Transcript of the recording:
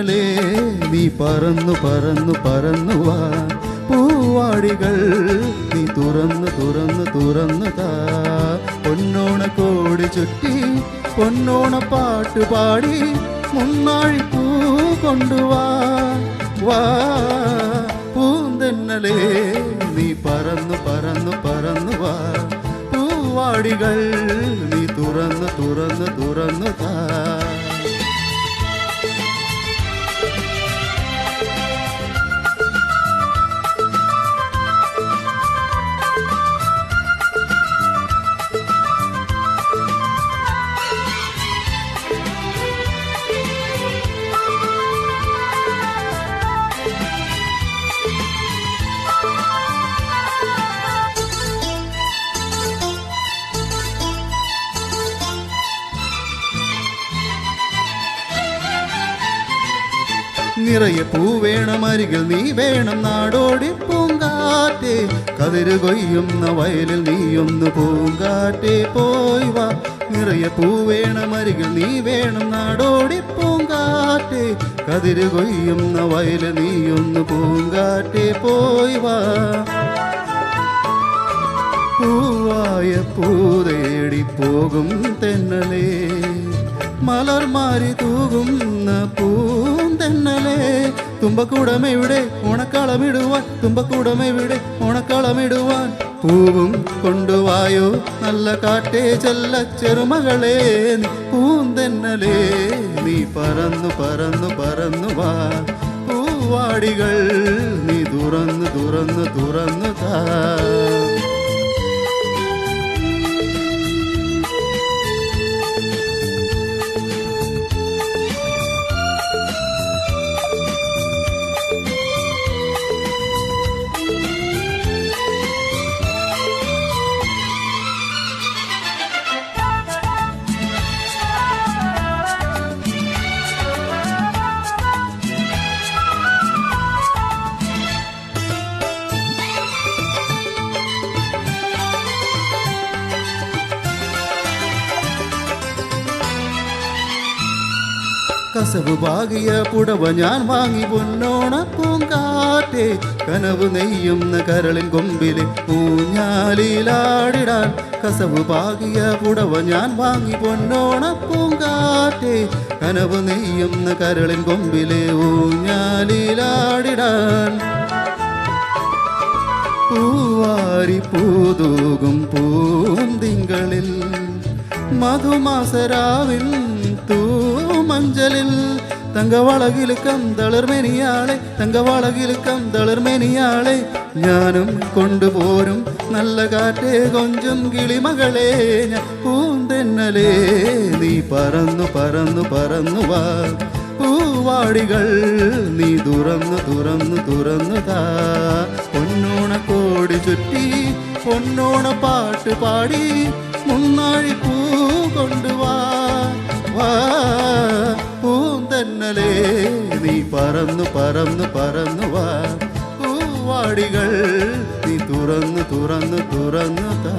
തെന്നലേ നീ പറന്നു പറന്നു പറന്നു വാ പൂവാടികൾ നീ തുറന്നു തുറന്നു തുറന്നു താ പൊന്നോണ കോടി ചുറ്റി പൊന്നോണ പാട്ട് പാടി മുന്നാഴി പൂ കൊണ്ടുവാ വാ പൂന്തെന്നലേ നീ പറന്നു പറന്നു പറന്നു വാ പൂവാടികൾ നീ തുറന്നു തുറന്നു തുറന്നു താ നിറയെ പൂ വേണം അരികിൽ നീ വേണം നാടോടി പൂങ്കാറ്റേ കതിര് കൊയ്യുന്ന വയലിൽ നീയൊന്ന് പൂങ്കാറ്റേ പോയി വാ നിറയെ പൂ വേണം അരികിൽ നീ വേണം നാടോടി പൂങ്കാറ്റേ കതിര് കൊയ്യുന്ന വയലിൽ നീയൊന്ന് പൂങ്കാറ്റേ പോയി വാ പൂവായ പൂതേടി പോകും തെന്നലേ മലർമാരി തൂകുന്ന പൂന്തെന്നലേ തുമ്പക്കൂടമെവിടെ ഓണക്കളമിടുവാൻ തുമ്പക്കൂടമെവിടെ ഓണക്കളമിടുവാൻ പൂവും കൊണ്ടുവായോ നല്ല കാറ്റേ ചെല്ല ചെറുമകളെ പൂന്തെന്നലേ നീ പറന്നു പറന്നു പറന്നു വാ പൂവാടികൾ നീ തുറന്നു തുറന്നു തുറന്നു താ കസവ് പാകിയ പുടവ ഞാൻ വാങ്ങി പൊന്നോണ പൂങ്കാറ്റേ കനവ് നെയ്യുന്ന കരളിൻ കൊമ്പിലെ ഊഞ്ഞാലിലാടിടാൻ കസവ് പാകിയ പുടവ ഞാൻ വാങ്ങി പൊന്നോണ പൂങ്കാറ്റേ കനവ് നെയ്യുന്ന കരളിൻ കൊമ്പിലെ ഊഞ്ഞാലിലാടിടാൻ പൂവാരി പൂതൂകും പൂന്തിങ്കളിൽ മധുമാസരാവിൽ തൂമഞ്ചലിൽ തങ്കവളകിലുക്കം തളിർമെനിയാളെ തങ്കവളകിലുക്കം തളിർമെനിയാളെ ഞാനും കൊണ്ടുപോരും നല്ല കാറ്റേ കൊഞ്ചും കിളിമകളെ പൂന്തെന്നലേ നീ പറന്നു പറന്നു പറന്നു വാ പൂവാടികൾ നീ തുറന്നു തുറന്നു തുറന്നു താ പൊന്നോണ കോടി ചുറ്റി പൊന്നോണ പാട്ട് പാടി മുന്നാഴി പൂ കൊണ്ടുവാ വാ പൂന്തെന്നലേ നീ പറന്നു പറന്നു പറന്നു വാ പൂവാടികൾ നീ തുറന്നു തുറന്നു തുറന്നു താ